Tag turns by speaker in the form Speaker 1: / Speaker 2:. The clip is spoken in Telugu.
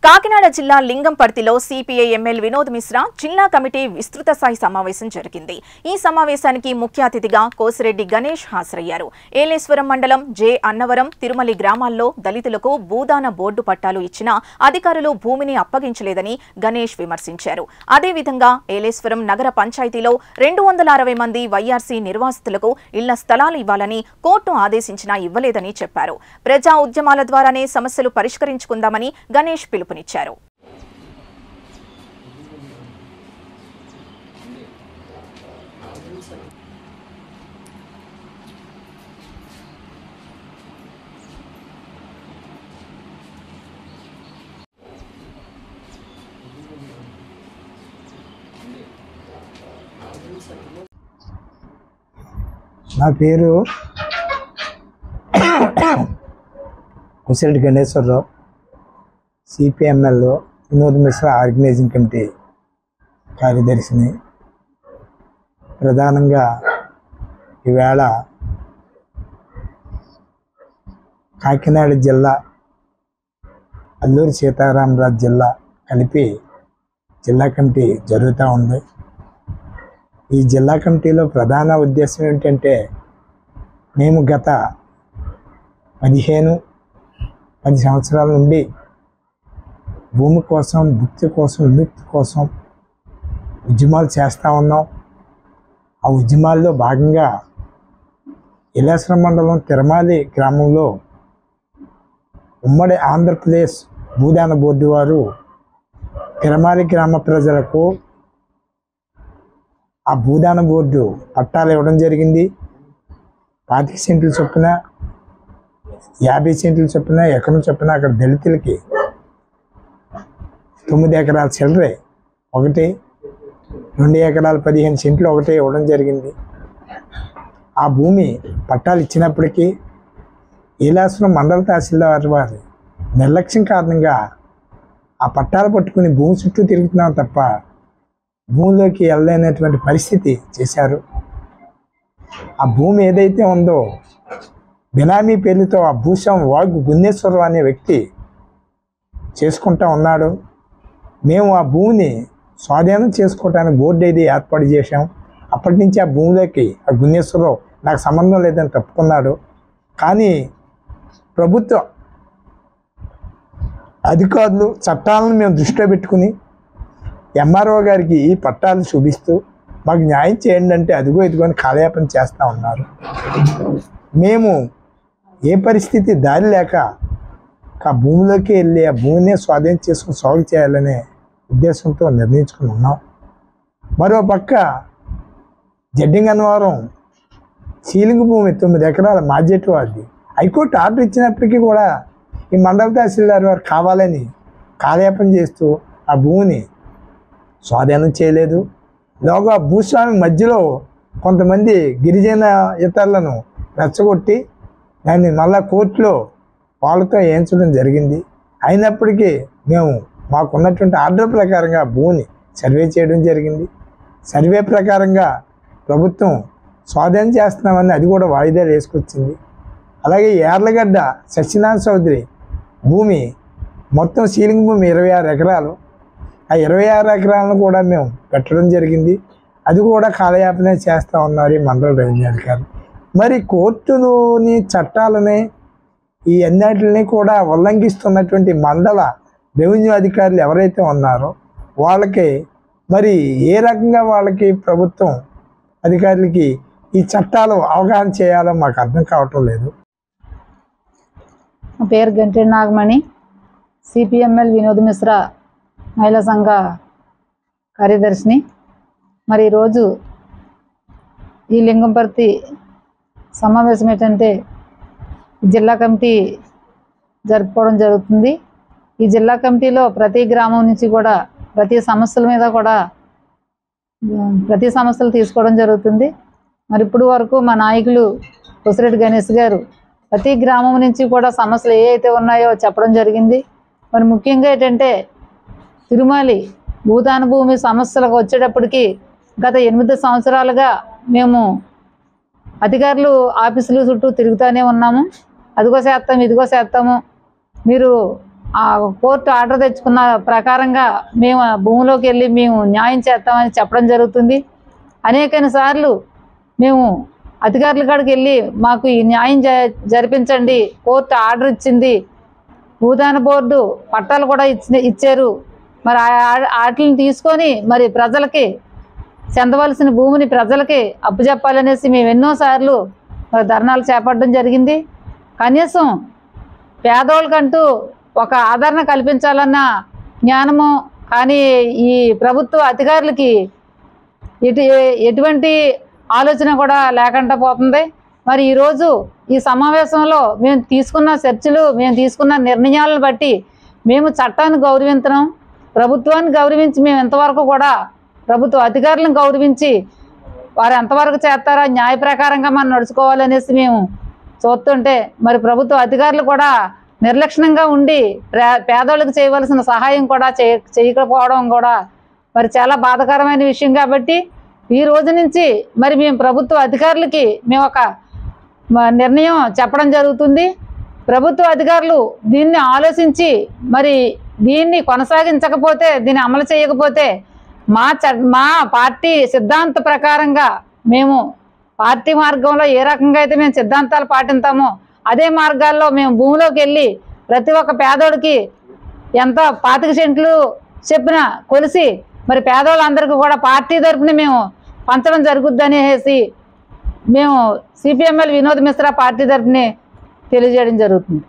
Speaker 1: కాకినాడ జిల్లా లింగంపర్తిలో సిపిఐ ఎమ్మెల్యే వినోద్ మిశ్రా జిల్లా కమిటీ విస్తృత స్థాయి సమావేశం జరిగింది. ఈ సమావేశానికి ముఖ్య అతిథిగా కోసిరెడ్డి గణేష్ హాజరయ్యారు. ఏలేశ్వరం మండలం జె అన్నవరం తిరుమలి గ్రామాల్లో దళితులకు భూదాన బోర్డు పట్టాలు ఇచ్చినా అధికారులు భూమిని అప్పగించలేదని గణేష్ విమర్శించారు. అదేవిధంగా ఏలేశ్వరం నగర పంచాయతీలో 260 మంది వైఆర్సీ నిర్వాసితులకు ఇళ్ల స్థలాలు ఇవ్వాలని కోర్టు ఆదేశించినా ఇవ్వలేదని చెప్పారు. ప్రజా ఉద్యమాల ద్వారానే సమస్యలు పరిష్కరించుకుందామని గణేష్ పిలుపునిచ్చారు.
Speaker 2: నా పేరు కోసిరెడ్డి గణేశ్వరరావు, సిపిఎంఎల్ వినోద్ మిశ్రా ఆర్గనైజింగ్ కమిటీ కార్యదర్శిని. ప్రధానంగా ఈవేళ కాకినాడ జిల్లా, అల్లూరి సీతారామరాజు జిల్లా కలిపి జిల్లా కమిటీ జరుగుతూ ఉంది. ఈ జిల్లా కమిటీలో ప్రధాన ఉద్దేశం ఏంటంటే, మేము గత 10 సంవత్సరాల నుండి భూమి కోసం, భుక్తి కోసం, విముక్తి కోసం ఉద్యమాలు చేస్తూ ఉన్నాం. ఆ ఉద్యమాల్లో భాగంగా ఏలేశ్వరం మండలం తిరుమలి గ్రామంలో ఉమ్మడి ఆంధ్రప్రదేశ్ భూదాన బోర్డు వారు తిరుమలి గ్రామ ప్రజలకు ఆ భూదాన బోర్డు పట్టాలు ఇవ్వడం జరిగింది. 25 సెంట్లు చొప్పున, 50 సెంట్లు చొప్పున, ఎకరం చొప్పున అక్కడ దళితులకి 9 ఎకరాల చిల్లరే ఒకటి, 2 ఎకరాల 15 సెంట్లు ఒకటి ఇవ్వడం జరిగింది. ఆ భూమి పట్టాలు ఇచ్చినప్పటికీ ఏలేశ్వరం మండల తహసీల్దార్ వారి నిర్లక్ష్యం కారణంగా ఆ పట్టాలు పట్టుకుని భూమి చుట్టూ తిరుగుతున్నాం తప్ప భూమిలోకి వెళ్ళలేనటువంటి పరిస్థితి చేశారు. ఆ భూమి ఏదైతే ఉందో బినామీ పేర్లతో ఆ భూస్వామి వాగు గున్నేశ్వరరావు అనే వ్యక్తి చేసుకుంటా ఉన్నాడు. మేము ఆ భూమిని స్వాధీనం చేసుకోవడానికి బోర్డు ఏది ఏర్పాటు చేశాం. అప్పటి నుంచి ఆ భూమిలోకి ఆ గున్నేశ్వరరావు నాకు సంబంధం లేదని తప్పుకున్నాడు. కానీ ప్రభుత్వ అధికారులు చట్టాలను మేము దృష్టిలో పెట్టుకుని ఎంఆర్ఓ గారికి ఈ పట్టాలు చూపిస్తూ మాకు న్యాయం చేయండి అంటే అదిగో ఇదిగోని కాలయాపన చేస్తూ ఉన్నారు. మేము ఏ పరిస్థితి దారి లేక ఆ భూమిలోకి వెళ్ళి ఆ భూమిని స్వాధీనం చేసుకుని సాగు చేయాలనే ఉద్దేశంతో నిర్ణయించుకుని ఉన్నాం. మరో పక్క జడ్డింగన్నవరం సీలింగ్ భూమి 9 ఎకరాల మార్జెట్ వారిది హైకోర్టు ఆర్డర్ ఇచ్చినప్పటికీ కూడా ఈ మండల తహసీల్దార్ వారు కావాలని కాలయాపన చేస్తూ ఆ భూమిని స్వాధీనం చేయలేదు. లోగా భూస్వామి మధ్యలో కొంతమంది గిరిజన ఇతరులను రెచ్చగొట్టి దాన్ని మళ్ళా కోర్టులో వాళ్ళతో వేయించడం జరిగింది. అయినప్పటికీ మేము మాకున్నటువంటి ఆర్డర్ ప్రకారంగా భూమిని సర్వే చేయడం జరిగింది. సర్వే ప్రకారంగా ప్రభుత్వం స్వాధీనం చేస్తున్నామని అది కూడా వాయిదాలు వేసుకొచ్చింది. అలాగే యార్లగడ్డ సత్యనారాయణ చౌదరి భూమి మొత్తం సీలింగ్ భూమి 26 ఎకరాలు. ఆ 26 ఎకరాలను కూడా మేము పెట్టడం జరిగింది. అది కూడా కాలయాపన చేస్తూ ఉన్నారు ఈ మండల రెవెన్యూ అధికారులు. మరి కోర్టులోని చట్టాలని ఈ అన్నిటిని కూడా ఉల్లంఘిస్తున్నటువంటి మండల రెవెన్యూ అధికారులు ఎవరైతే ఉన్నారో వాళ్ళకి మరి ఏ రకంగా వాళ్ళకి ప్రభుత్వం అధికారులకి ఈ చట్టాలు అవగాహన చేయాలో మాకు అర్థం కావటం లేదు.
Speaker 3: నా పేరు గంటె నాగమణి, సిపిఎంఎల్ వినోద్ మిశ్రా మహిళా సంఘ కార్యదర్శిని. మరి ఈరోజు ఈ లింగంపర్తి సమావేశం ఏంటంటే జిల్లా కమిటీ జరుపుకోవడం జరుగుతుంది. ఈ జిల్లా కమిటీలో ప్రతి గ్రామం నుంచి కూడా ప్రతి సమస్యల మీద కూడా ప్రతి సమస్యలు తీసుకోవడం జరుగుతుంది. మరి ఇప్పుడు వరకు మా నాయకులు కోసిరెడ్డి గణేష్ గారు ప్రతి గ్రామం నుంచి కూడా సమస్యలు ఏ అయితే ఉన్నాయో చెప్పడం జరిగింది. మరి ముఖ్యంగా ఏంటంటే తిరుమలి భూదాన భూమి సమస్యలకు వచ్చేటప్పటికి గత 8 సంవత్సరాలుగా మేము అధికారులు ఆఫీసుల చుట్టూ తిరుగుతూనే ఉన్నాము. అదిగో చేస్తాము, ఇదిగో చేస్తాము, మీరు ఆ కోర్టు ఆర్డర్ తెచ్చుకున్న ప్రకారంగా మేము ఆ భూమిలోకి వెళ్ళి మేము న్యాయం చేస్తామని చెప్పడం జరుగుతుంది. అనేకైన సార్లు మేము అధికారుల కాడికి వెళ్ళి మాకు ఈ న్యాయం జరిపించండి, కోర్టు ఆర్డర్ ఇచ్చింది, భూదాన బోర్డు పట్టాలు కూడా ఇచ్చారు, మరి వాటిని తీసుకొని మరి ప్రజలకి చెందవలసిన భూమిని ప్రజలకి అప్పచెప్పాలనేసి మేము ఎన్నోసార్లు మరి ధర్నాలు చేపట్టడం జరిగింది. కనీసం పేదోళ్ళకంటూ ఒక ఆదరణ కల్పించాలన్న జ్ఞానము కానీ ఈ ప్రభుత్వ అధికారులకి ఎటువంటి ఆలోచన కూడా లేకుండా పోతుంది. మరి ఈరోజు ఈ సమావేశంలో మేము తీసుకున్న చర్చలు, మేము తీసుకున్న నిర్ణయాలను బట్టి మేము చట్టాన్ని గౌరవించడం, ప్రభుత్వాన్ని గౌరవించి మేము ఎంతవరకు కూడా ప్రభుత్వ అధికారులను గౌరవించి వారు ఎంతవరకు చేస్తారో న్యాయ ప్రకారంగా మనం నడుచుకోవాలనేసి మేము చూస్తుంటే మరి ప్రభుత్వ అధికారులు కూడా నిర్లక్ష్యంగా ఉండి పేదోళ్ళకి చేయవలసిన సహాయం కూడా చేయకపోవడం కూడా మరి చాలా బాధాకరమైన విషయం. కాబట్టి ఈ రోజు నుంచి మరి మేము ప్రభుత్వ అధికారులకి మేము ఒక నిర్ణయం చెప్పడం జరుగుతుంది. ప్రభుత్వ అధికారులు దీన్ని ఆలోచించి మరి దీన్ని కొనసాగించకపోతే, దీన్ని అమలు చేయకపోతే మా పార్టీ సిద్ధాంత ప్రకారంగా మేము పార్టీ మార్గంలో ఏ రకంగా అయితే మేము సిద్ధాంతాలు పాటిస్తామో అదే మార్గాల్లో మేము భూమిలోకి వెళ్ళి ప్రతి ఒక్క పేదోడికి ఎంత 25 సెంట్లు చెప్పిన కొలిసి మరి పేదోళ్ళందరికీ కూడా పార్టీ తరఫున మేము పంచడం జరుగుద్ది అనేసి మేము సిపిఎంఎల్ వినోద్ మిశ్రా పార్టీ తరఫున తెలియజేయడం జరుగుతుంది.